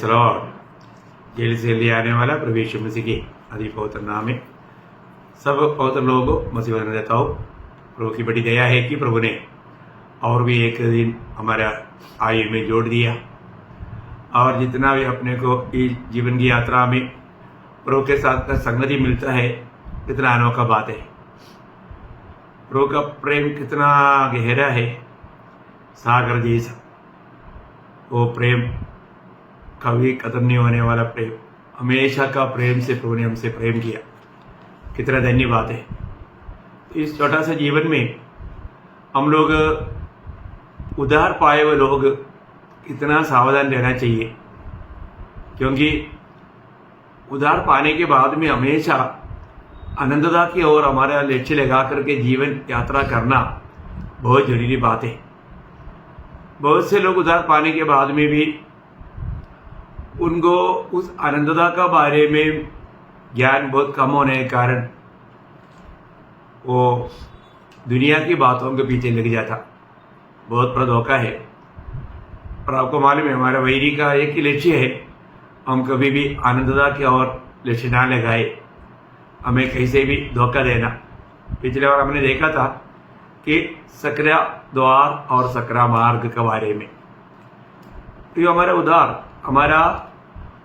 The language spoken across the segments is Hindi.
लॉर्ड। जेल से ले आने वाला प्रभु यीशु मसीह के अति पवित्र नाम में सब पवित्र लोगों को मसीह बना देता हूँ। प्रभु की बड़ी दया है कि प्रभु ने और भी एक दिन हमारा आयु में जोड़ दिया, और जितना भी अपने को इस जीवन की यात्रा में प्रभु के साथ का संगति मिलता है, कितना अनोखा बात है। प्रभु का प्रेम कितना गहरा है, सागर जैसा वो प्रेम, कभी खत्म नहीं होने वाला प्रेम, हमेशा का प्रेम से प्रभु ने हमसे प्रेम किया। कितना धन्य बात है। इस छोटा सा जीवन में हम लोग उधार पाए हुए लोग कितना सावधान रहना चाहिए, क्योंकि उधार पाने के बाद में हमेशा आनंदता की ओर हमारा लक्ष्य लगा करके जीवन यात्रा करना बहुत जरूरी बात है। बहुत से लोग उधार पाने के बाद में भी उनको उस आनंदता का बारे में ज्ञान बहुत कम होने के कारण वो दुनिया की बातों के पीछे लग जाता। बहुत बड़ा धोखा है। और आपको मालूम है, हमारा वैरी का एक ही लक्ष्य है, हम कभी भी आनंदता की ओर लक्ष्य ना लगाए, हमें कैसे भी धोखा देना। पिछले बार हमने देखा था कि सकरा द्वार और सकरा मार्ग के बारे में। तो हमारा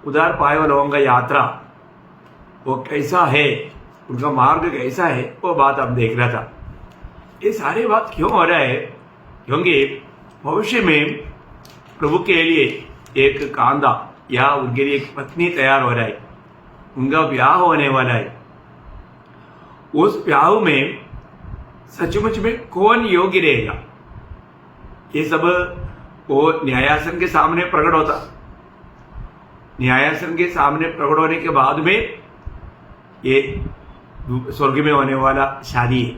उधार पाए हुए लोगों का यात्रा वो कैसा है, उनका मार्ग कैसा है, वो बात हम देख रहा था। ये सारी बात क्यों हो रहा है? क्योंकि भविष्य में प्रभु के लिए एक कांदा या उनके लिए एक पत्नी तैयार हो रहा है, उनका ब्याह होने वाला है। उस ब्याह में सचमुच में कौन योग्य रहेगा, ये सब वो न्यायासन के सामने प्रकट होता। न्यायासन के सामने प्रकट होने के बाद में ये स्वर्ग में होने वाला शादी है।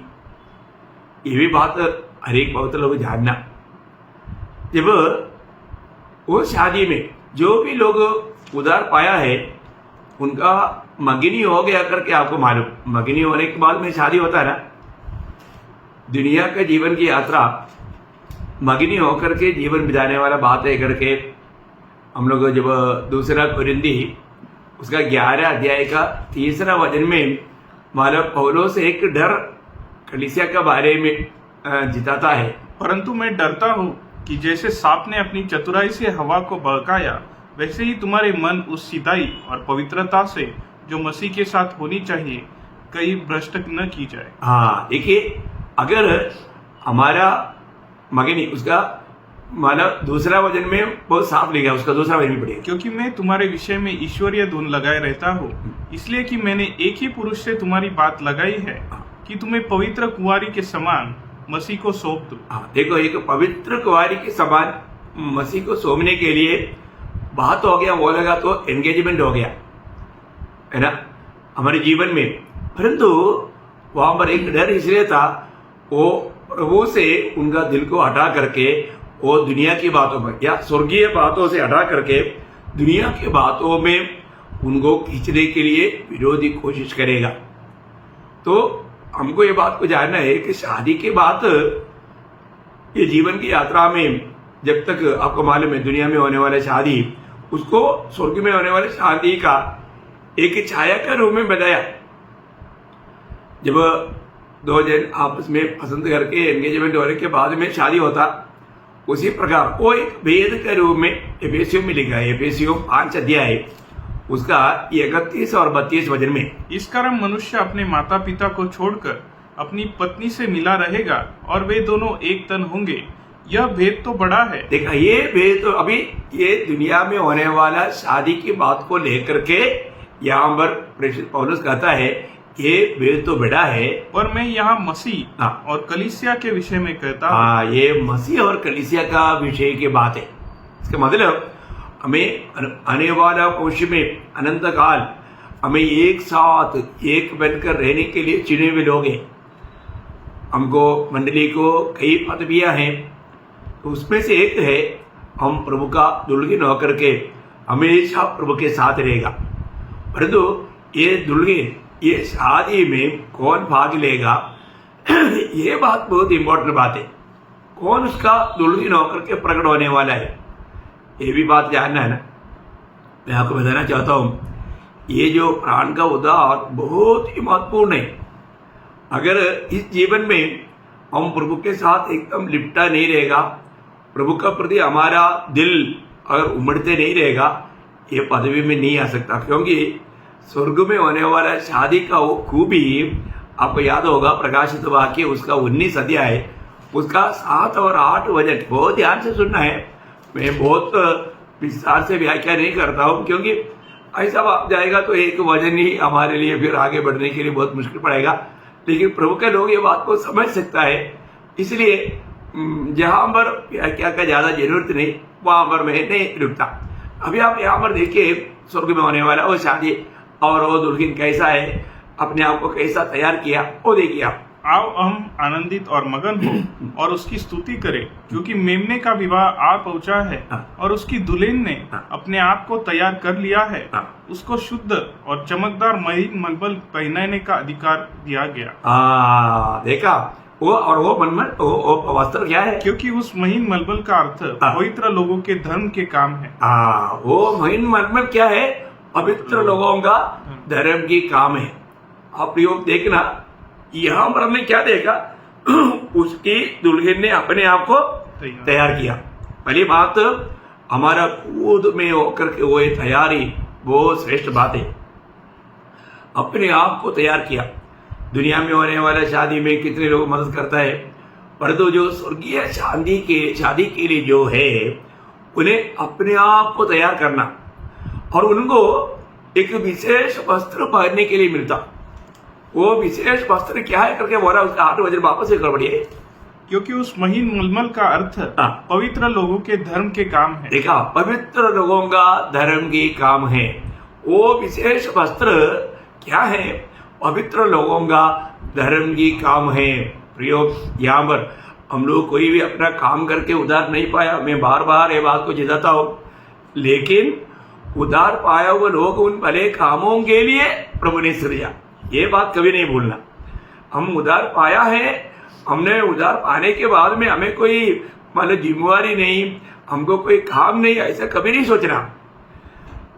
ये भी बात हर एक बहुत लोग जानना। जब वो शादी में जो भी लोग उधार पाया है, उनका मगनी हो गया करके आपको मालूम, मगनी होने के बाद में शादी होता है ना। दुनिया के जीवन की यात्रा मगनी होकर के जीवन बिताने वाला बात है करके हम लोग जब दूसरा कुरिन्दी उसका 11 अध्याय का 3 वचन में मालूम पौलुस एक डर कलीसिया के बारे में जिताता है। परंतु मैं डरता हूँ कि जैसे सांप ने अपनी चतुराई से हवा को बहकाया, वैसे ही तुम्हारे मन उस सीधाई और पवित्रता से जो मसीह के साथ होनी चाहिए कहीं भ्रष्ट न की जाए। हाँ, देखिए, अगर हमारा मगनी उसका माना दूसरा वचन में बहुत साफ लिखा, उसका दूसरा वचन भी पढ़िए। क्योंकि मैं तुम्हारे विषय में ईश्वरीय धुन लगाए रहता हूँ, इसलिए कि मैंने एक ही पुरुष से तुम्हारी बात लगाई है कि तुम्हें पवित्र कुंवारी के समान मसीह को सौंप दो। देखो, एक पवित्र कुंवारी के समान मसीह को सौंपने के लिए बात हो गया, वो लगा तो एंगेजमेंट हो गया है ना हमारे जीवन में। परंतु वहां पर एक डर इसलिए था, वो प्रभु से उनका दिल को हटा करके वो दुनिया की बातों में या स्वर्गीय बातों से हटा करके दुनिया की बातों में उनको खींचने के लिए विरोधी कोशिश करेगा। तो हमको ये बात को जानना है कि शादी के बाद ये जीवन की यात्रा में जब तक आपको मालूम है दुनिया में होने वाले शादी, उसको स्वर्ग में होने वाले शादी का एक छाया का रूप में बताया। जब दो जन आपस में पसंद करके एंगेजमेंट होने के बाद में शादी होता, उसी प्रकार वो एक भेद के रूप में एफेसियों में लिखा है। एफेसियों 5 अध्याय उसका 31 और 32 वचन में, इस कारण मनुष्य अपने माता पिता को छोड़कर अपनी पत्नी से मिला रहेगा और वे दोनों एक तन होंगे। यह भेद तो बड़ा है। देखा, ये भेद तो अभी ये दुनिया में होने वाला शादी की बात को लेकर के यहाँ पर प्रेषित पौलुस कहता है, ये भेद तो बड़ा है। और मैं यहाँ मसीह और कलीसिया के विषय में कहता हूँ। ये मसीह और कलीसिया का विषय की बात है। इसका मतलब हमें आने वाला भविष्य में अनंत काल हमें एक साथ एक बनकर रहने के लिए चुने हुए लोग हैं। हमको मंडली को कई पदवियां हैं, तो उसमें से एक है हम प्रभु का दुल्हन होकर के हमेशा प्रभु के साथ रहेगा। परंतु ये दुल्हन ये शादी में कौन भाग लेगा, ये बात बहुत इंपॉर्टेंट बात है। कौन उसका दुल्हन होकर के प्रकट होने वाला है, ये भी बात जानना है ना। मैं आपको बताना चाहता हूँ, ये जो प्राण का उद्धार बहुत ही महत्वपूर्ण है। अगर इस जीवन में हम प्रभु के साथ एकदम लिपटा नहीं रहेगा, प्रभु का प्रति हमारा दिल अगर उमड़ते नहीं रहेगा, ये पदवी में नहीं आ सकता। क्योंकि स्वर्ग में होने वाला शादी का वो खूबी आपको याद होगा, प्रकाशित वाक्य उसका 19 अध्याय, उसका 7 और 8 वचन बहुत ध्यान से सुनना है। मैं बहुत विस्तार से व्याख्या नहीं करता हूँ, क्योंकि ऐसा आप जाएगा तो एक वचन ही हमारे लिए फिर आगे बढ़ने के लिए बहुत मुश्किल पड़ेगा। लेकिन प्रभु के लोग ये बात को समझ सकता है, इसलिए जहां पर व्याख्या का ज्यादा जरूरत नहीं, वहां पर मैं नहीं रुकता। अभी आप यहाँ पर देखिए, स्वर्ग में होने वाला वो शादी और वो दुल्हन कैसा है, अपने आप को कैसा तैयार किया, वो देखिए आप। आओ हम आनंदित और मगन हो और उसकी स्तुति करें, क्योंकि मेमने का विवाह आ पहुंचा है और उसकी दुल्हन ने अपने आप को तैयार कर लिया है। उसको शुद्ध और चमकदार महीन मलमल पहनाने का अधिकार दिया गया। देखा वो, और वो मलमल वो वस्त्र क्या है? क्योंकि उस महीन मलमल का अर्थ पवित्र लोगों के धर्म के काम है। वो महीन मलमल क्या है? पवित्र लोगों का धर्म की काम है। आप योग देखना, यहाँ पर हमने क्या देखा, उसकी दुल्हन ने अपने आप को तैयार किया। पहली बात, हमारा खुद में होकर के वो तैयारी बहुत श्रेष्ठ बात है। अपने आप को तैयार किया। दुनिया में होने वाला शादी में कितने लोग मदद करता है, परंतु जो स्वर्गीय शादी के लिए जो है, उन्हें अपने आप को तैयार करना और उनको एक विशेष वस्त्र पहनने के लिए मिलता। वो विशेष वस्त्र क्या है करके बोला, उसका 8 वचन वापस से गड़बड़िए। क्योंकि उस महीन मलमल का अर्थ पवित्र लोगों के धर्म के काम है। देखा, पवित्र लोगों का धर्म की काम है। वो विशेष वस्त्र क्या है? पवित्र लोगों का धर्म की काम है। प्रियो, यहाँ पर हम लोग कोई भी अपना काम करके उधार नहीं पाया। मैं बार बार ये बात को जिताता हूँ, लेकिन उधार पाया हुआ लोग उन भले कामों के लिए प्रभु ने सृजा, ये बात कभी नहीं भूलना। हम उधार पाया है, हमने उधार पाने के बाद में हमें कोई मतलब जिम्मेवारी नहीं, हमको कोई काम नहीं, ऐसा कभी नहीं सोचना।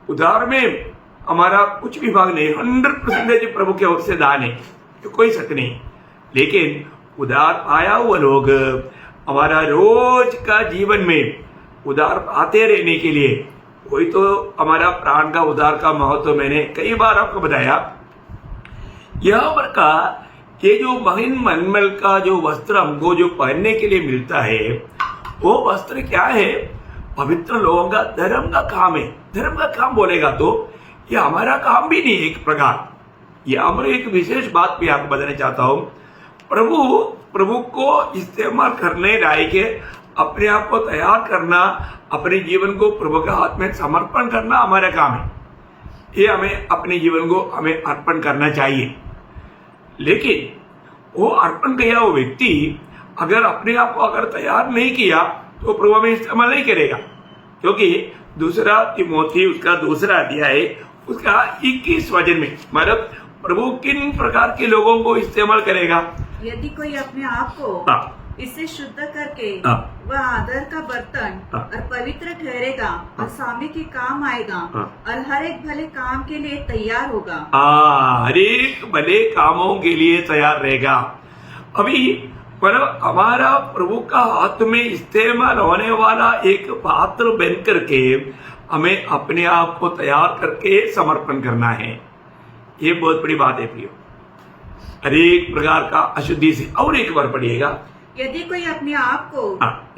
उधार में हमारा कुछ भी भाग नहीं, 100% प्रभु के ओर से दान है, तो कोई शक नहीं। लेकिन उधार पाया हुआ लोग हमारा रोज का जीवन में उधार पाते रहने के लिए, वही तो हमारा प्राण का उधार का महत्व मैंने कई बार आपको बताया। यहाँ पर का ये जो महीन मलमल का जो वस्त्र हमको जो पहनने के लिए मिलता है, वो वस्त्र क्या है? पवित्र लोगों का धर्म का काम है। धर्म का काम बोलेगा तो ये हमारा काम भी नहीं है एक प्रकार। यहाँ पर एक विशेष बात भी आपको बताना चाहता हूँ। प्रभु को इस्तेमाल करने लायक है, अपने आप को तैयार करना, अपने जीवन को प्रभु के हाथ में समर्पण करना हमारा काम है। ये हमें अपने जीवन को हमें अर्पण करना चाहिए। लेकिन वो अर्पण किया वो व्यक्ति अगर अपने आप को अगर तैयार नहीं किया तो प्रभु में इस्तेमाल नहीं करेगा। क्योंकि दूसरा तिमोथी उसका 2 अध्याय उसका 21 वचन में मतलब प्रभु किन प्रकार के लोगों को इस्तेमाल करेगा? यदि कोई अपने आप को इससे शुद्ध करके वह आदर का बर्तन और पवित्र ठहरेगा और स्वामी के काम आएगा और हर एक भले काम के लिए तैयार होगा। हर एक भले कामों के लिए तैयार रहेगा। अभी मतलब हमारा प्रभु का हाथ में इस्तेमाल होने वाला एक पात्र बन करके हमें अपने आप को तैयार करके समर्पण करना है। ये बहुत बड़ी बात है प्रियो। हर एक प्रकार का अशुद्धि से, और एक बार पढ़िएगा, यदि कोई अपने आप को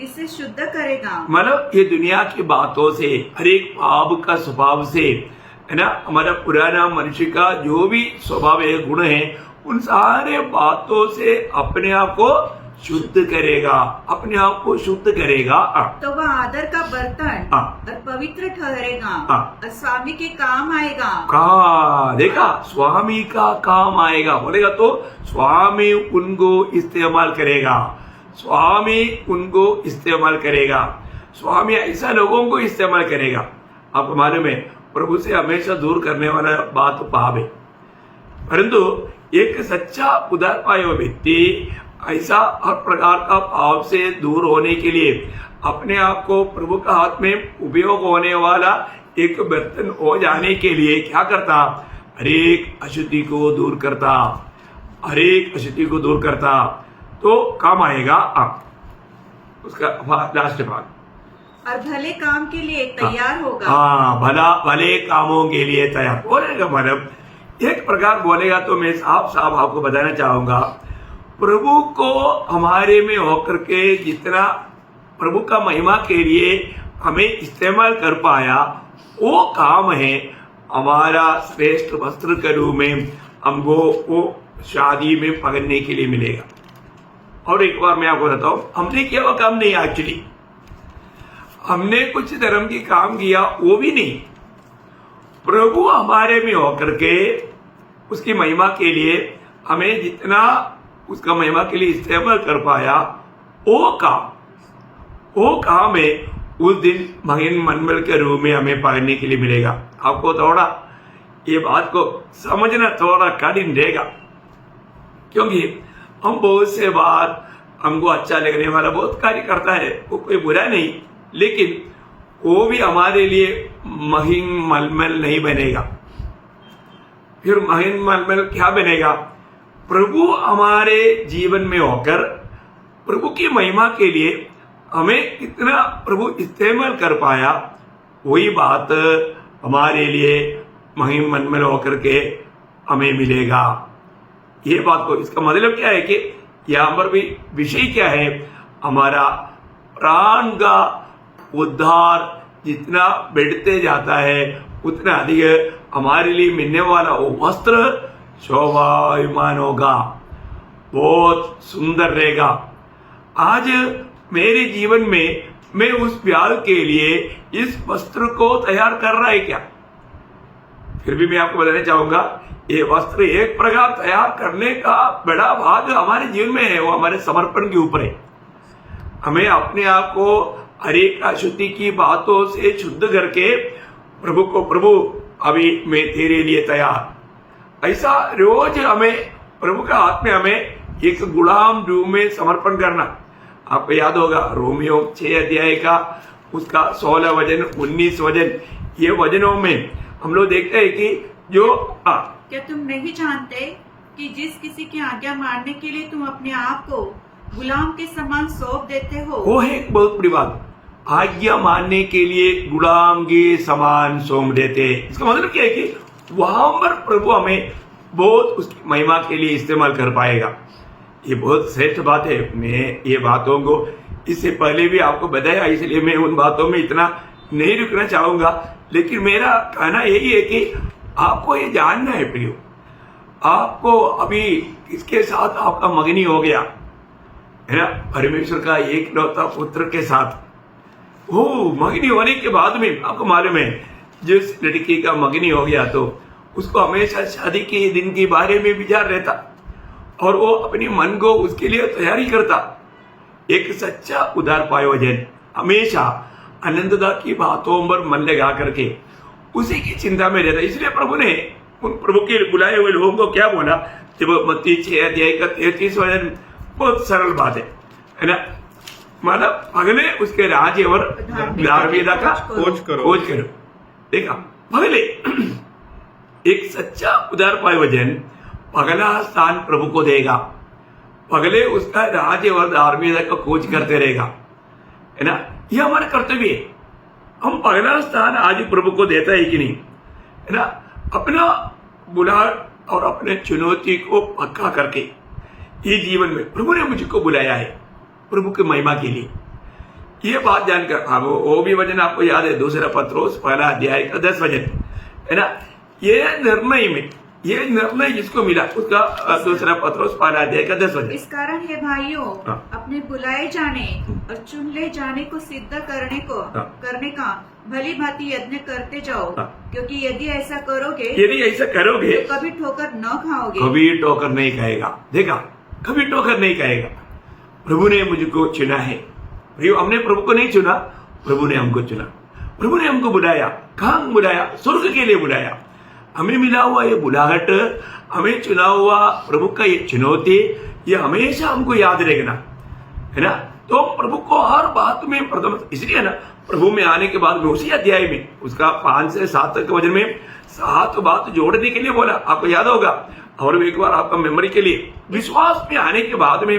इससे शुद्ध करेगा, मतलब ये दुनिया की बातों से, हर एक पाप का स्वभाव से, है ना, हमारा पुराना मनुष्य का जो भी स्वभाव है, गुण है, उन सारे बातों से अपने आप को शुद्ध करेगा, अपने आप को शुद्ध करेगा, तो वह आदर का बर्तन और पवित्र ठहरेगा और स्वामी के काम आएगा। देखा, स्वामी का काम आएगा बोलेगा तो स्वामी उनको इस्तेमाल करेगा, स्वामी उनको इस्तेमाल करेगा, स्वामी ऐसा लोगों को इस्तेमाल करेगा। आपको मालूम है प्रभु से हमेशा दूर करने वाला बात पाप है, परंतु एक सच्चा उदार पाए हुआ व्यक्ति ऐसा हर प्रकार का पाप से दूर होने के लिए अपने आप को प्रभु का हाथ में उपयोग होने वाला एक बर्तन हो जाने के लिए क्या करता, हर एक अशुद्धि को दूर करता, हर एक अशुद्धि को दूर करता, तो काम आएगा। उसका लास्ट भाग, और भले काम के लिए तैयार होगा। हाँ, भले कामों के लिए तैयार बोलेगा। मतलब एक प्रकार बोलेगा तो मैं साफ साफ आपको बताना चाहूंगा, प्रभु को हमारे में होकर के जितना प्रभु का महिमा के लिए हमें इस्तेमाल कर पाया, वो काम है हमारा श्रेष्ठ वस्त्र के रूप में हमको वो शादी में पहनने के लिए मिलेगा। और एक बार मैं आपको बताऊं, हमने किया वो काम नहीं, एक्चुअली हमने कुछ धर्म की काम किया वो भी नहीं, प्रभु हमारे में होकर के उसकी महिमा के लिए हमें जितना उसका महिमा के लिए इस्तेमाल कर पाया, वो काम है उस दिन महीन मनमल के रूप में हमें पाने के लिए मिलेगा। आपको थोड़ा ये बात को समझना थोड़ा कठिन रहेगा, क्योंकि हम बहुत से बार हमको अच्छा लगने वाला बहुत कार्य करता है, वो कोई बुरा नहीं, लेकिन वो भी हमारे लिए महीन मलमल नहीं बनेगा। फिर महीन मलमल क्या बनेगा, प्रभु हमारे जीवन में होकर प्रभु की महिमा के लिए हमें कितना प्रभु इस्तेमाल कर पाया, वही बात हमारे लिए महीन मलमल होकर के हमें मिलेगा। ये बात को, इसका मतलब क्या है कि यहाँ पर भी विषय क्या है, हमारा प्राण का उद्धार जितना बढ़ते जाता है उतना अधिक हमारे लिए मिलने वाला वो वस्त्र शोभायमान होगा, बहुत सुंदर रहेगा। आज मेरे जीवन में मैं उस प्यार के लिए इस वस्त्र को तैयार कर रहा है क्या? फिर भी मैं आपको बताना चाहूंगा, ये वस्त्र एक प्रकार तैयार करने का बड़ा भाग हमारे जीवन में है, वो हमारे समर्पण के ऊपर है। हमें अपने आप को हर एक अशुद्धि की बातों से शुद्ध करके प्रभु को, प्रभु अभी मैं तेरे लिए तैयार, ऐसा रोज हमें प्रभु का हाथ में हमें एक गुलाम रूप में समर्पण करना। आपको याद होगा रोमियो 6 अध्याय का उसका 16 वचन 19 वचन, ये वचनों में हम लोग देखते हैं कि जो क्या तुम नहीं जानते कि जिस किसी की आज्ञा मानने के लिए तुम अपने आप को गुलाम के समान सौंप देते हो, वो है एक बहुत बड़ी बात। आज्ञा मानने के लिए गुलाम के समान सौंप देते, इसका मतलब क्या है कि वहां पर प्रभु हमें बहुत उसकी महिमा के लिए इस्तेमाल कर पाएगा। ये बहुत श्रेष्ठ बात है। मैं ये बातों को इससे पहले भी आपको बताया, इसलिए मैं उन बातों में इतना नहीं रुकना चाहूंगा, लेकिन मेरा कहना यही है कि आपको ये जानना है प्रियो, आपको अभी किसके साथ आपका मगनी हो गया है ना, परमेश्वर का एकलौता पुत्र के साथ। वो मगनी होने के बाद में आपको मालूम है, जिस लड़की का मगनी हो गया तो उसको हमेशा शादी के दिन के बारे में विचार रहता और वो अपनी मन को उसके लिए तैयारी करता। एक सच्चा उदार पायोजन हमेशा आनंददा की बातों पर मन लगा करके उसी की चिंता में रहता। इसलिए प्रभु ने उन प्रभु के बुलाए हुए लोगों को क्या बोला, जब मत्ती 6 अध्याय का 33 वचन, बहुत सरल बात है ना, मतलब पगले उसके राज्य और धार्मिकता का खोज करो। देखा, पगले एक सच्चा उदार पायोजन पगला स्थान प्रभु को देगा, पगले उसका राज्य और धार्मिकता का खोज करते रहेगा, है ना। यह हमारा कर्तव्य है। हम पगला स्थान आज प्रभु को देता है कि नहीं, है ना। अपना बुला और अपने चुनौती को पक्का करके ये जीवन में प्रभु ने मुझको बुलाया है प्रभु की महिमा के लिए, ये बात जानकर वो भी वचन आपको याद है, 2 पत्रोस 1 अध्याय का 10 वचन, है ना। ये निर्णय जिसको मिला उसका 2 पत्रोस 1 अध्याय का 10 वचन। इस कारण हे भाइयों, अपने बुलाए जाने और चुन ले जाने को सिद्ध करने का भली भांति यत्न करते जाओ, क्योंकि यदि ऐसा करोगे तो कभी ठोकर न खाओगे। कभी ठोकर नहीं खाएगा, देखा, कभी ठोकर नहीं खाएगा। प्रभु ने मुझको चुना है, हमने प्रभु को नहीं चुना, प्रभु ने हमको चुना, प्रभु ने हमको बुलाया। कहाँ बुलाया? स्वर्ग के लिए बुलाया। हमें मिला हुआ ये बुलाहट, हमें चुना हुआ प्रभु का ये चुनौती, ये हमेशा हमको याद रखना, है ना। तो प्रभु को हर बात में प्रथम, इसलिए ना प्रभु में आने के बाद में उसी अध्याय में उसका 5 से 7 तक के वचन में 7 बात जोड़ने के लिए बोला, आपको याद होगा। और एक बार आपका मेमोरी के लिए, विश्वास में आने के बाद में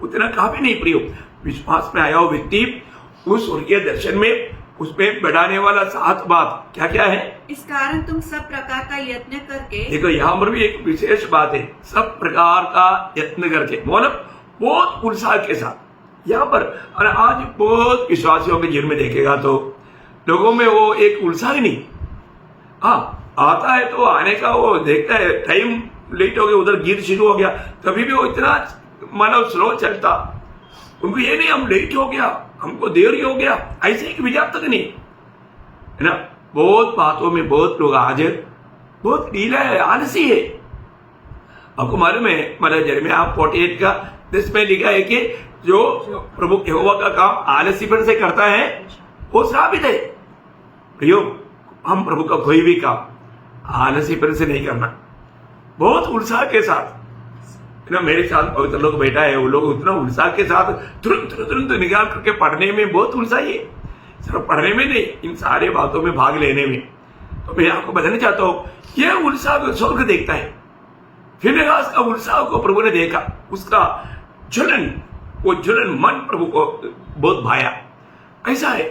उतना काफी नहीं प्रियो, विश्वास में आया हो व्यक्ति उस स्वर्गीय दर्शन में उसमें बढ़ाने वाला 7 बात क्या क्या है। इस कारण तुम सब प्रकार का यत्न करके, देखो यहाँ पर भी एक विशेष बात है, सब प्रकार का यत्न करके, मतलब बहुत उत्साह के साथ यहाँ पर। और आज बहुत विश्वासियों के जीवन में देखेगा तो लोगों में वो एक उत्साह ही नहीं, हाँ आता है तो आने का वो देखता है, टाइम लेट हो गया, उधर गीत शुरू हो गया, तभी भी वो इतना मानव स्लो चलता, उनको ये नहीं हम लेट हो गया, हमको देरी हो गया, ऐसे एक विचार तक नहीं है ना। बहुत बातों में बहुत लोग आज बहुत ढीला है, आलसी है। आपको मालूम है मतलब यिर्मयाह 48 का 10 में लिखा है कि जो प्रभु यहोवा का काम आलसीपन से करता है वो श्रापित है। प्रियो, हम प्रभु का कोई भी काम आलसीपन से नहीं करना, बहुत उत्साह के साथ ना। मेरे साथ पवित्र लोग बैठा है, वो लोग उतना उत्साह के साथ तुरंत निकाल करके पढ़ने में बहुत उत्साही है, सिर्फ पढ़ने में नहीं, इन सारे बातों में भाग लेने में। तो मैं आपको बताना चाहता हूं, यह उत्साह स्वर्ग देखता है। फिनेहास का उत्साह को प्रभु ने देखा, उसका ज्वलन, वो ज्वलन मन प्रभु को बहुत भाया। ऐसा है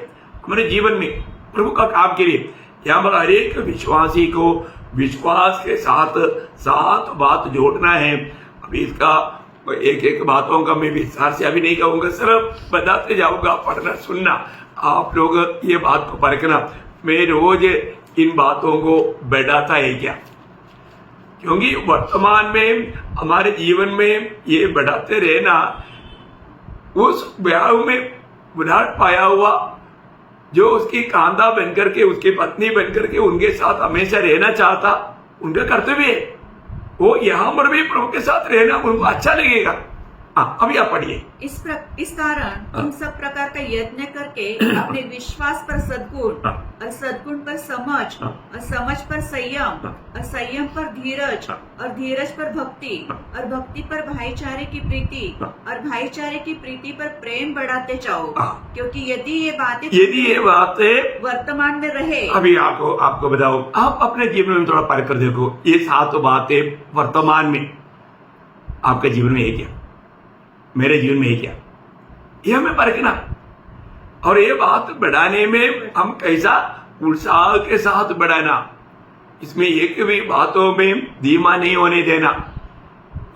हमारे जीवन में प्रभु का काम के लिए यहाँ पर हर एक विश्वासी को विश्वास के साथ 7 बात जोड़ना है। अभी इसका एक एक बातों का मैं विस्तार से अभी नहीं कहूंगा, सिर्फ बताते जाऊंगा, पढ़ना सुनना, आप लोग ये बात को परखना, मैं रोज इन बातों को बढ़ाता है क्या, क्योंकि वर्तमान में हमारे जीवन में ये बढ़ाते रहना, उस ब्याह में विराट पाया हुआ जो उसकी कांधा बनकर के, उसकी पत्नी बनकर के उनके साथ हमेशा रहना चाहता, उनका कर्तव्य है वो यहाँ पर भी प्रभु के साथ रहना उनको अच्छा लगेगा। हाँ, अभी आप पढ़िए। इस कारण तुम सब प्रकार का यत्न करके अपने विश्वास पर सद्गुण और सद्गुण पर समझ और समझ पर संयम और संयम पर धीरज और धीरज पर भक्ति और भक्ति पर भाईचारे की प्रीति और भाईचारे की प्रीति पर प्रेम बढ़ाते जाओ, क्योंकि यदि ये बातें वर्तमान में रहे। अभी आपको बताओ, आप अपने जीवन में थोड़ा पढ़ कर देखो, ये 7 बातें वर्तमान में आपके जीवन में है क्या, मेरे जीवन में है क्या, ये हमें परखना। और ये बात बढ़ाने में हम कैसा उत्साह के साथ बढ़ाना, इसमें एक भी बातों में धीमा नहीं होने देना।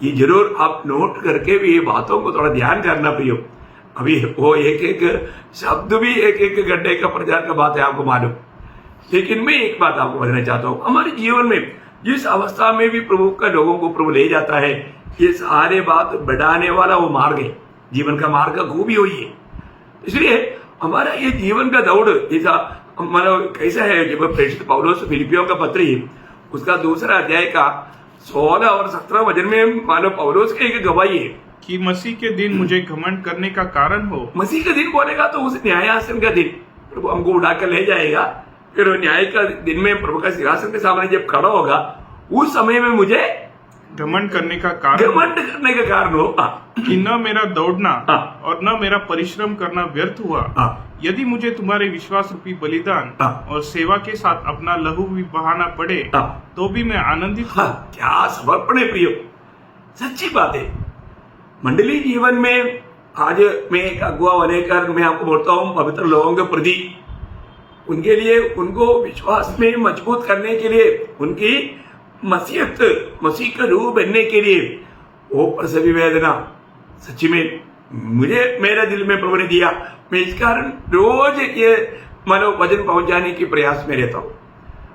ये जरूर आप नोट करके भी ये बातों को थोड़ा ध्यान करना प्रियो। अभी वो एक एक शब्द भी एक एक घंटे का प्रचार का बात है, आपको मालूम। लेकिन मैं एक बात आपको बताना चाहता हूँ, हमारे जीवन में जिस अवस्था में भी प्रभु का लोगों को प्रभु ले जाता है, ये सारे बात बढ़ाने वाला वो मार्ग है, जीवन का मार्ग का खूबी हुई है। इसलिए हमारा ये जीवन का दौड़ ऐसा हमारा कैसा है, जब प्रेषित पौलुस फिलिपियों का पत्र ही उसका 2 अध्याय का 16 और 17 वचन में मानो पौलुस की एक गवाही है कि मसीह के दिन मुझे घमंड करने का कारण हो। मसीह का दिन बोलेगा तो उस न्यायासन का दिन प्रभु हमको उठाकर ले जाएगा, फिर न्याय का दिन में प्रभु का सिंहासन के सामने जब खड़ा होगा, उस समय में मुझे घमंड करने का कारण हो कि न मेरा दौड़ना और न मेरा परिश्रम करना व्यर्थ हुआ। यदि मुझे तुम्हारे विश्वास रूपी बलिदान और सेवा के साथ अपना लहू भी बहाना पड़े तो भी मैं आनंदित हूँ। क्या समर्पण है प्रियो, सच्ची बात है। मंडली जीवन में आज मैं एक अगुआ बनकर मैं आपको बोलता हूँ, पवित्र लोगों के प्रति उनके लिए, उनको विश्वास में मजबूत करने के लिए, उनकी मसीह का रूप बनने के लिए वो प्रसवी वेदना सच्ची में मुझे मेरे दिल में प्रभु ने दिया। मैं इस कारण रोज ये मानो वचन पहुंचाने की प्रयास में रहता हूँ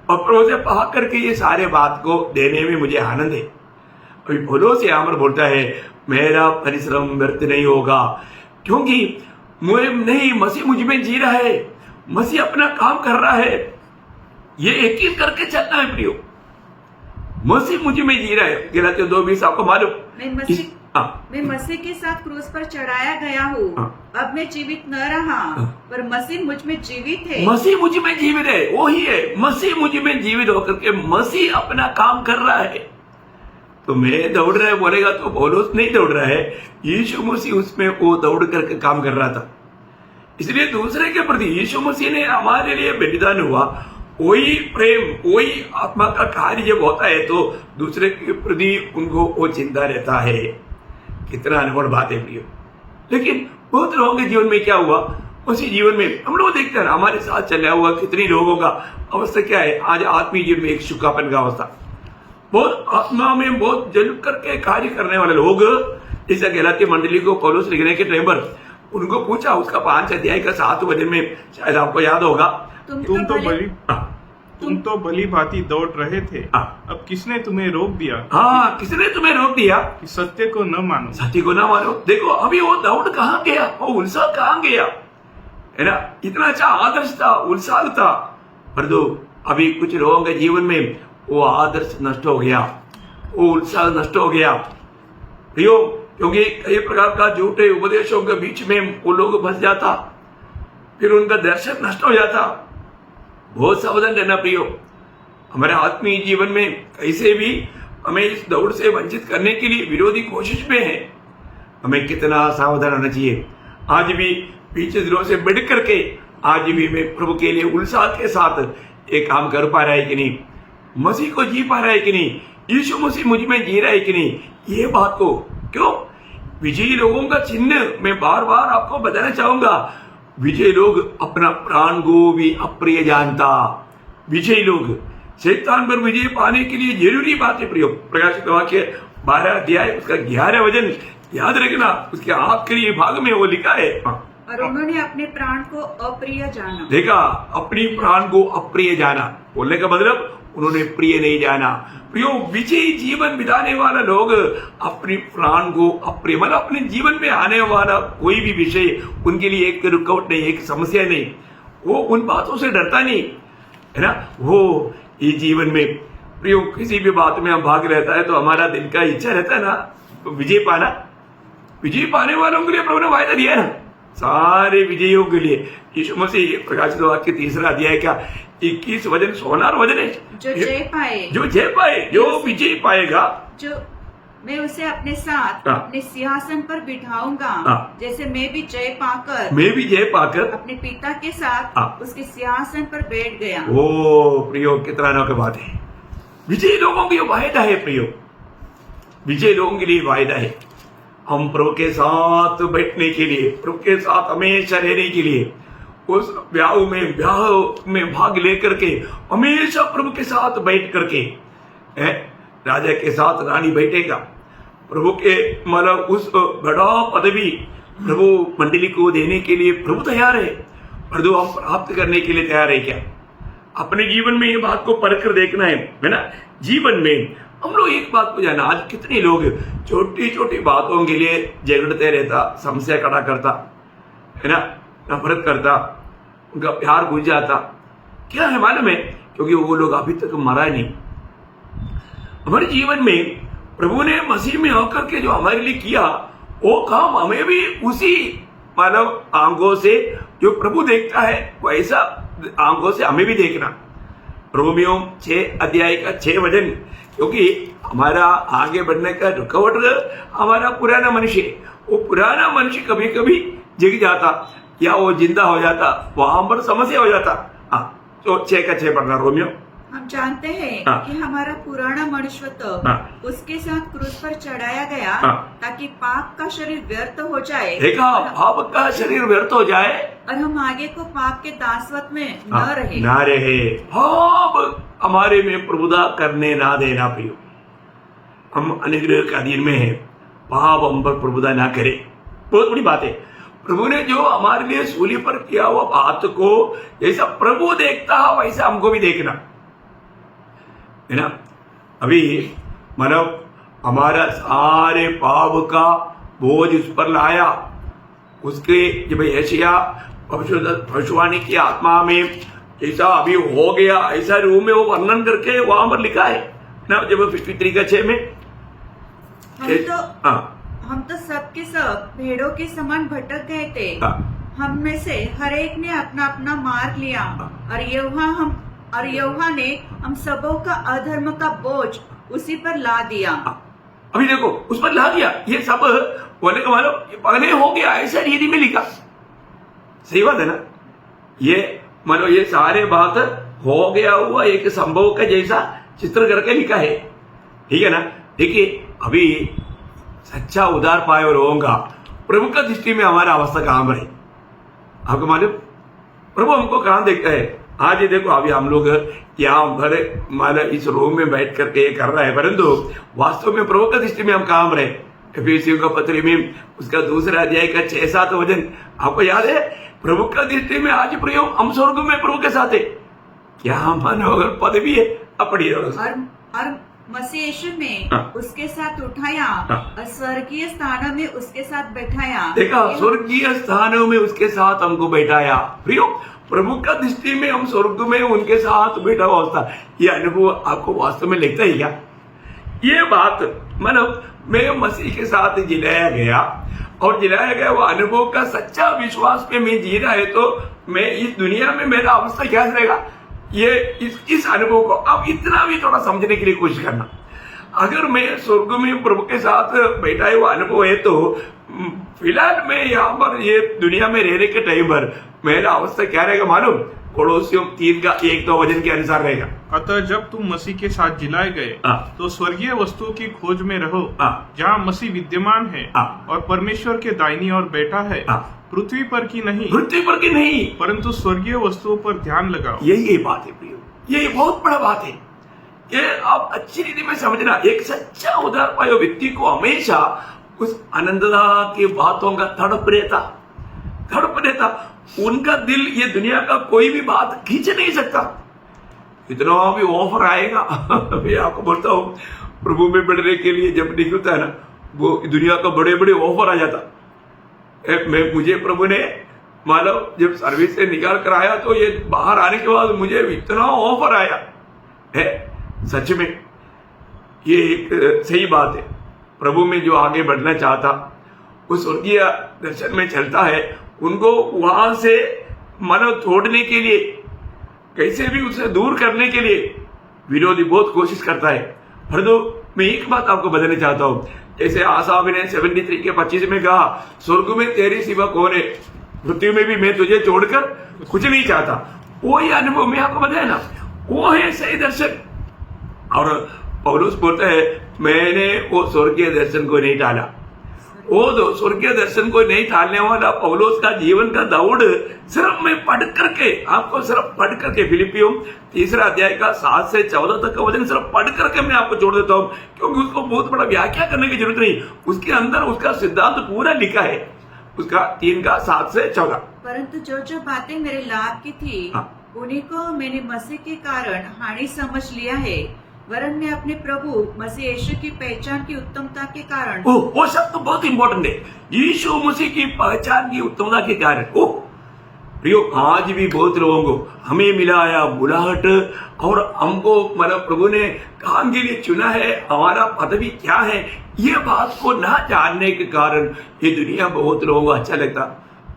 और प्रभु से पा करके ये सारे बात को देने में मुझे आनंद है। अभी भोलो से आमर बोलता है, मेरा परिश्रम व्यर्थ नहीं होगा, क्योंकि मुझे नहीं, मसीह मुझ में जी रहा है, मसीह अपना काम कर रहा है। ये यकीन करके चलना है प्रियो, मसीह मुझ में जी रहा है। गलातियों 2:20 आपको मालूम, मैं मसीह के साथ क्रूस पर चढ़ाया गया हूँ। अब मैं जीवित न रहा, पर मसीह मुझ में जीवित है। मसीह मुझ में जीवित है, वो ही है, मसीह मुझ में जीवित होकर के मसीह अपना काम कर रहा है। तो मैं दौड़ रहा है बोलेगा तो पौलुस नहीं दौड़ रहा है, यीशु मसीह उसमें वो दौड़ करके काम कर रहा था। इसलिए दूसरे के प्रति यीशु मसीह ने हमारे लिए बलिदान हुआ, वही प्रेम वही आत्मा का कार्य जब होता है तो दूसरे के प्रति उनको वो चिंता रहता है। कितना अनमोल बात है प्रियो। लेकिन बहुत लोगों के जीवन में क्या हुआ, उसी जीवन में हम लोग देखते हैं हमारे साथ चला हुआ कितनी लोगों का अवस्था क्या है आज आत्मीय जीवन में, एक शुकापन का अवस्था। बहुत आत्मा में बहुत जल करके कार्य करने वाले लोग, जैसे गलातिया मंडली को पौलुस लिखने के टाइम पर उनको पूछा, उसका 5 अध्याय का 7 वचन में शायद आपको याद होगा, तुम तो भली भांति दौड़ रहे थे, अब किसने तुम्हें रोक दिया? हाँ, किसने तुम्हें रोक दिया कि सत्य को न मानो? सत्य को न मानो। देखो अभी वो दौड़ कहाँ गया, वो उत्साह कहाँ गया, है ना। इतना अच्छा आदर्श था, उत्साह था, पर तो अभी कुछ लोगों के जीवन में वो आदर्श नष्ट हो गया, वो उत्साह नष्ट हो गया प्रियो। क्योंकि कई प्रकार का झूठे उपदेशों के बीच में वो लोग फंस जाता, फिर उनका दर्शन नष्ट हो जाता। बहुत सावधान रहना प्रियो। हमारे आत्मीय जीवन में कैसे भी हमें इस दौड़ से वंचित करने के लिए विरोधी कोशिश में है, हमें कितना सावधान रहना चाहिए। आज भी पीछे दिनों से बढ़ करके आज भी मैं प्रभु के लिए उत्साह के साथ एक काम कर पा रहा है कि नहीं, मसीह को जी पा रहा है कि नहीं, यीशु मसीह मुझ में जी रहा है कि नहीं, ये बात को क्यों विजयी लोगों का चिन्ह मैं बार बार आपको बताना चाहूंगा। विजयी लोग अपना प्राण को भी अप्रिय जानता। विजयी लोग शैतान पर विजय पाने के लिए जरूरी बात है प्रियो। प्रकाशित वाक्य 12 अध्याय उसका 11 वचन याद रखना, उसके आखिरी भाग में वो लिखा है, और उन्होंने अपने प्राण को अप्रिय जाना। देखा, अपनी प्राण को अप्रिय जाना बोलने का मतलब उन्होंने प्रिय नहीं जाना। प्रियो, विजयी जीवन बिताने वाला लोग अपनी प्राण को अप्रिय, मतलब अपने जीवन में आने वाला कोई भी विषय उनके लिए एक रुकावट नहीं, एक समस्या नहीं, वो उन बातों से डरता नहीं, है ना। वो ये जीवन में प्रियो किसी भी बात में हम भाग रहता है तो हमारा दिल का इच्छा रहता है ना तो विजय पाना। विजय पाने वालों के लिए प्रभु ने वायदा दिया है ना, सारे विजयों के लिए। यीशु मसीह प्रकाशित वाक्य 3 अध्याय का 21 वचन 16 वचन है, जो जय पाए, जो विजय पाएगा, जो मैं उसे अपने साथ अपने सिंहासन पर बिठाऊंगा, जैसे मैं भी जय पाकर अपने पिता के साथ उसके सिंहासन पर बैठ गया। ओ प्रियो, कितना अनोखी बात है। विजयी लोगों की वायदा है प्रियो, विजयी लोगों के लिए वायदा है। हम प्रभु के साथ बैठने के लिए, प्रभु के साथ हमेशा रहने के लिए, उस ब्याह में भाग लेकर के हमेशा प्रभु के साथ बैठ करके, राजा के साथ रानी बैठेगा। प्रभु के मतलब उस बड़ा पदवी प्रभु मंडली को देने के लिए प्रभु तैयार है, पर जो हम प्राप्त करने के लिए तैयार है क्या? अपने जीवन में ये बात को परख कर देखना है ना। जीवन में हम लोग एक बात को जाना, आज कितने लोग छोटी छोटी बातों के लिए झगड़ते रहता, समस्या खड़ा करता, है ना, नफरत करता, उनका प्यार बुझ जाता। क्या है मालूम है? क्योंकि वो लोग अभी तक मरा नहीं। हमारे जीवन में प्रभु ने मसीह में होकर के जो हमारे लिए किया, वो काम हमें भी उसी मानव आंखों से जो प्रभु देखता है वैसा आंखों से हमें भी देखना। रोमियो 6 अध्याय का 6 वचन, क्योंकि हमारा आगे बढ़ने का रुकावट हमारा पुराना मनुष्य, वो पुराना मनुष्य कभी कभी जग जाता या वो जिंदा हो जाता, वहां पर समस्या हो जाता। तो 6 का 6 पढ़ना रोमियो। हम जानते हैं कि हमारा पुराना मनुष्य तो उसके साथ क्रूस पर चढ़ाया गया ताकि पाप का शरीर व्यर्थ हो जाए। देखा, पाप का शरीर व्यर्थ हो जाए और हम आगे को पाप के दासवत में न रहे। पाप हमारे में प्रभुता करने ना देना प्रियो। हम अनुग्रह के अधीन में है, पाप हम पर प्रभुता ना करे। बहुत बड़ी बात है। प्रभु ने जो हमारे लिए सूली पर किया हुआ बात को जैसा प्रभु देखता है वैसा हमको भी देखना है ना। अभी मानव हमारा सारे पाप का बोझ उस पर लाया, उसके जब यशायाह भविष्यवाणी की आत्मा में जैसा अभी हो गया ऐसा रूप में वो वर्णन करके वहां पर लिखा है ना। जब 53 का 6 में हम तो सब के सब भेड़ों के समान भटक गए थे। हम में से हर एक ने अपना अपना मार्ग लिया और यहोवा ने हम सबों का अधर्म का बोझ उसी पर ला दिया। अभी देखो, उस पर ला दिया। ये सब बोले का मानो पहले हो गया ऐसा रीति में लिखा, सही बात है ना। ये मतलब ये सारे बात हो गया हुआ एक संभव का जैसा चित्र करके लिखा है, ठीक है ना। देखिए अभी सच्चा उदार पाए और होगा प्रभु का दृष्टि में हमारा अवस्था कहां पर है आपको मालूम। प्रभु हमको कहां देखता है। आज ये देखो अभी हम लोग यहाँ भर माना इस रूम में बैठ करके ये कर रहा है, परंतु वास्तव में प्रभु का दृष्टि में हम कहां पर है। एफेसियों का पत्र में उसका दूसरा अध्याय का 6-7 वचन आपको याद है। प्रभु का दृष्टि में आज प्रयोग हम स्वर्ग में प्रभु के साथ है। क्या मनोहर पदवी है अपनी और मसीह यीशु में उसके साथ उठाया और स्वर्गीय स्थानों में उसके साथ बैठाया। देखा, स्वर्गीय स्थानों में उसके साथ हमको बैठाया। प्रियो, प्रभु का दृष्टि में हम स्वर्ग में उनके साथ बैठा हुआ होता। ये अनुभव आपको वास्तव में लगता है क्या? ये बात मतलब मैं मसीह के साथ जिलाया गया और जिलाया गया वो अनुभव का सच्चा विश्वास पे मैं जी रहा है, तो मैं इस दुनिया में मेरा अवस्था क्या रहेगा। ये इस अनुभव को अब इतना भी थोड़ा समझने के लिए कोशिश करना। अगर मैं स्वर्ग में प्रभु के साथ बैठा हुआ अनुभव है, तो फिलहाल मैं यहाँ पर ये दुनिया में रहने के टाइम पर मेरा अवस्था क्या रहेगा मालूम? कोलोसियों 3:1-2 वचन के अनुसार रहेगा। अतः जब तुम मसीह के साथ जिलाए गए तो स्वर्गीय वस्तुओं की खोज में रहो, जहाँ मसीह विद्यमान है और परमेश्वर के दाहिनी ओर बैठा है। पृथ्वी पर की नहीं परंतु स्वर्गीय वस्तुओं पर ध्यान लगाओ। यही बात है प्रियो, ये बहुत बड़ा बात है। ये आप अच्छी रीति में समझना। एक सच्चा उदार पाया व्यक्ति को हमेशा उस आनंदता की बातों का तड़प रहता। उनका दिल ये दुनिया का कोई भी बात खींच नहीं सकता। इतना भी ऑफर आएगा मैं आपको बोलता हूँ, प्रभु में बढ़ने के लिए जब निकलता है ना, वो दुनिया का बड़े बड़े ऑफर आ जाता। मुझे प्रभु ने मतलब जब सर्विस से निकाल कर आया, तो ये बाहर आने के बाद मुझे इतना ऑफर आया है। सच में ये एक सही बात है। प्रभु में जो आगे बढ़ना चाहता, उस स्वर्गीय दर्शन में चलता है, उनको वहां से मानव छोड़ने के लिए, कैसे भी उसे दूर करने के लिए विरोधी बहुत कोशिश करता है। परंतु मैं एक बात आपको बताना चाहता हूं, जैसे आसाफ ने 73:25 में कहा, स्वर्ग में तेरी सिवा कौन है, पृथ्वी में भी मैं तुझे छोड़कर कुछ नहीं चाहता। वो ही अनुभव में आपको बताया ना, वो है सही दर्शन। और पौलुस बोलता है, मैंने वो स्वर्गीय दर्शन को नहीं टाला। वो स्वर्गीय दर्शन को नहीं टालने वाला पौलुस का जीवन का दौड़ सिर्फ मैं पढ़ करके फिलिपियों 3 अध्याय का 7 से 14 तक का वचन सिर्फ पढ़ करके मैं आपको छोड़ देता हूँ, क्योंकि उसको बहुत बड़ा व्याख्या करने की जरूरत नहीं। उसके अंदर उसका सिद्धांत पूरा लिखा है, उसका 3:7 से 14। परंतु जो बातें मेरे लाभ की थी, उन्हीं को मैंने मसीह के कारण हानि समझ लिया है, वरन मैं अपने प्रभु मसीह यीशु की पहचान की उत्तमता के कारण। वो शब्द तो बहुत इंपॉर्टेंट है, यीशु मसीह की पहचान की उत्तमता के कारण। प्रियो, आज भी बहुत लोगों को हमें मिला आया बुलाहट, और हमको मतलब प्रभु ने काम के लिए चुना है, हमारा पदवी क्या है, ये बात को ना जानने के कारण ये दुनिया बहुत लोगों को अच्छा लगता।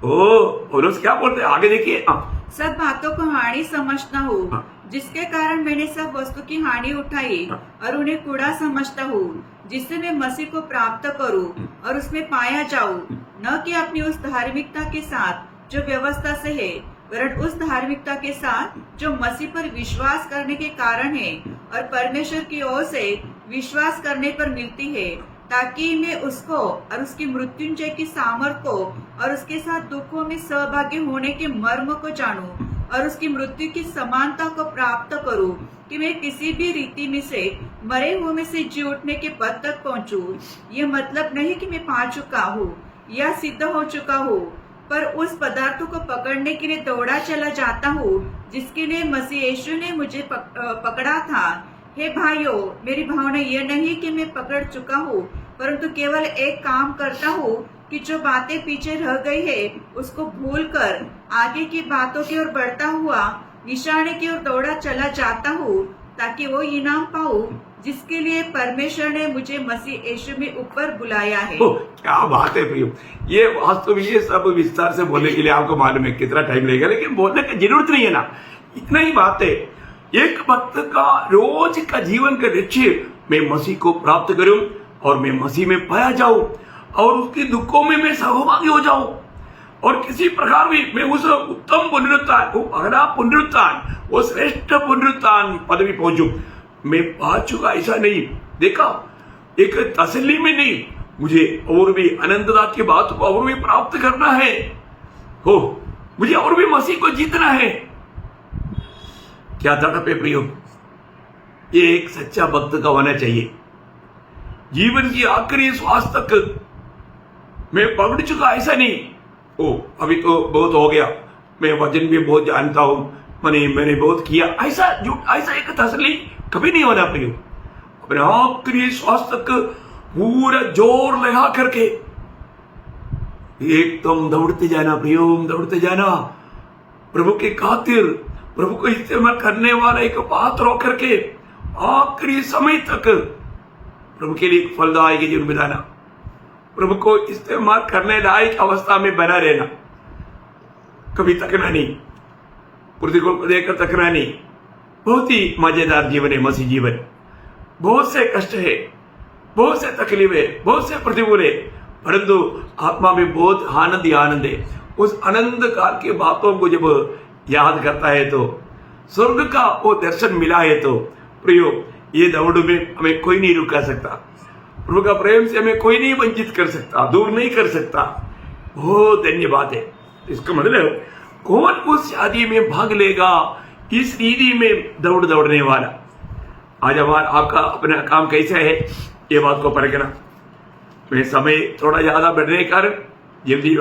पौलुस क्या बोलते हैं आगे देखिए। सब बातों को हानि समझता हूँ, जिसके कारण मैंने सब वस्तु की हानि उठाई और उन्हें कूड़ा समझता हूँ, जिससे मैं मसीह को प्राप्त करूँ और उसमें पाया जाऊँ, न कि अपनी उस धार्मिकता के साथ जो व्यवस्था से है, वरन उस धार्मिकता के साथ जो मसीह पर विश्वास करने के कारण है और परमेश्वर की ओर से विश्वास करने पर मिलती है, ताकि मैं उसको और उसकी मृत्युंजय की सामर्थ को और उसके साथ दुखों में सहभागी होने के मर्म को जानूं और उसकी मृत्यु की समानता को प्राप्त करूं, कि मैं किसी भी रीति में से मरे हुए में से जी उठने के पद तक पहुंचूं। यह मतलब नहीं कि मैं पा चुका हूँ या सिद्ध हो चुका हूँ, पर उस पदार्थों को पकड़ने के लिए दौड़ा चला जाता हूँ, जिसके लिए मसीह यीशु ने मुझे पकड़ा था। हे भाइयों, मेरी भावना यह नहीं कि मैं पकड़ चुका हूँ, परंतु केवल एक काम करता हूँ कि जो बातें पीछे रह गई है उसको भूलकर आगे की बातों की ओर बढ़ता हुआ निशाने की ओर दौड़ा चला जाता हूँ, ताकि वो इनाम पाऊँ जिसके लिए परमेश्वर ने मुझे मसीह यीशु में ऊपर बुलाया है। क्या बात है प्रियो, ये वास्तव में ये सब विस्तार से बोलने के लिए आपको मालूम है कितना टाइम लगेगा, लेकिन बोलने की जरूरत नहीं है ना, इतना ही बात है। एक भक्त का रोज का जीवन का लक्ष्य मैं मसीह को प्राप्त करूं और मैं मसीह में पाया जाऊं और उसके दुखों में मैं सहभागी हो जाऊं। और किसी प्रकार भी मैं उस उत्तम पुनरुत्थान, वो अगला पुनरुत्थान, वो श्रेष्ठ पुनरुत्थान पदवी पहुंचू। मैं पा चुका ऐसा नहीं, देखा एक तसल्ली में नहीं, मुझे और भी अनंतता की बात को और भी प्राप्त करना है, हो मुझे और भी मसीह को जीतना है। क्या तड़प है प्रियो, ये एक सच्चा भक्त का होना चाहिए। जीवन की आखिरी श्वास तक मैं पकड़ चुका ऐसा नहीं, ओ अभी तो बहुत हो गया, मैं वजन भी बहुत जानता हूं, मैंने बहुत किया, ऐसा एक तसल्ली कभी नहीं होना प्रियो। अपने आखिरी श्वास तक पूरा जोर लगा करके एकदम दौड़ते जाना प्रियो, दौड़ते जाना, प्रभु के खातिर, प्रभु को इस्तेमाल करने वाला एक पात्र होकर के आखिरी समय तक प्रभु के लिए फलदायक जीवन बिताना, प्रभु को इस्तेमाल करने लायक अवस्था में बना रहना, कभी तकना नहीं, प्रतिकूल को देखकर तकना नहीं। बहुत ही मजेदार जीवन है मसीह जीवन। बहुत से कष्ट है, बहुत से तकलीफ है, बहुत से प्रतिकूल है, परंतु आत्मा में बहुत आनंद ही आनंद है। उस आनंद काल की बातों को जब याद करता है तो, स्वर्ग का वो दर्शन मिला है तो प्रियो, ये दौड़ में हमें कोई नहीं रुका सकता, प्रभु का प्रेम से हमें कोई नहीं वंचित कर सकता, दूर नहीं कर सकता। बहुत धन्य बात है। इसका मतलब कौन उस शादी में भाग लेगा, इस रीति में दौड़ने वाला। आज हमारा आपका अपना काम कैसा है, ये बात को परखना। मैं समय थोड़ा ज्यादा बढ़ने के कारण जल्दी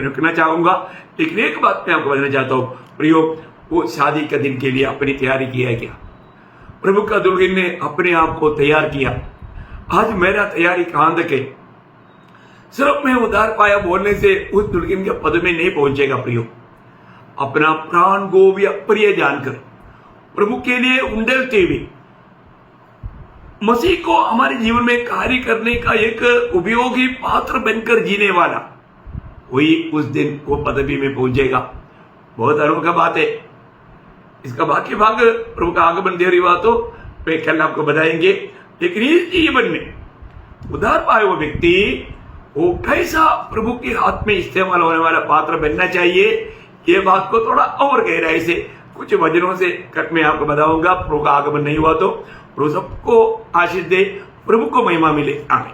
रुकना चाहूंगा, लेकिन एक बात मैं आपको बताना चाहता हूँ प्रियो, वो शादी के दिन के लिए अपनी तैयारी किया है क्या? प्रभु का दुल्हन ने अपने आप को तैयार किया। आज मेरा तैयारी कहां तक है? सिर्फ मैं उधार पाया बोलने से उस दुल्हन के पद में नहीं पहुंचेगा प्रियो। अपना प्राण को भी अप्रिय जानकर प्रभु के लिए उंडेलते हुए मसीह को हमारे जीवन में कार्य करने का एक उपयोगी पात्र बनकर जीने वाला, वही उस दिन वो पदवी में पहुंचेगा। बहुत अनोखा बात है। इसका बाकी भाग प्रभु का आगमन देरी बात हो वे कल आपको बताएंगे। लेकिन इस जीवन में उधार पाए वो व्यक्ति वो कैसा प्रभु के हाथ में इस्तेमाल होने वाला पात्र बनना चाहिए, ये बात को थोड़ा और गहराई से कुछ वचनों से कट में आपको बताऊंगा। प्रभु का आगमन नहीं हुआ तो प्रभु सबको आशीष दे, प्रभु को महिमा मिले। आमीन।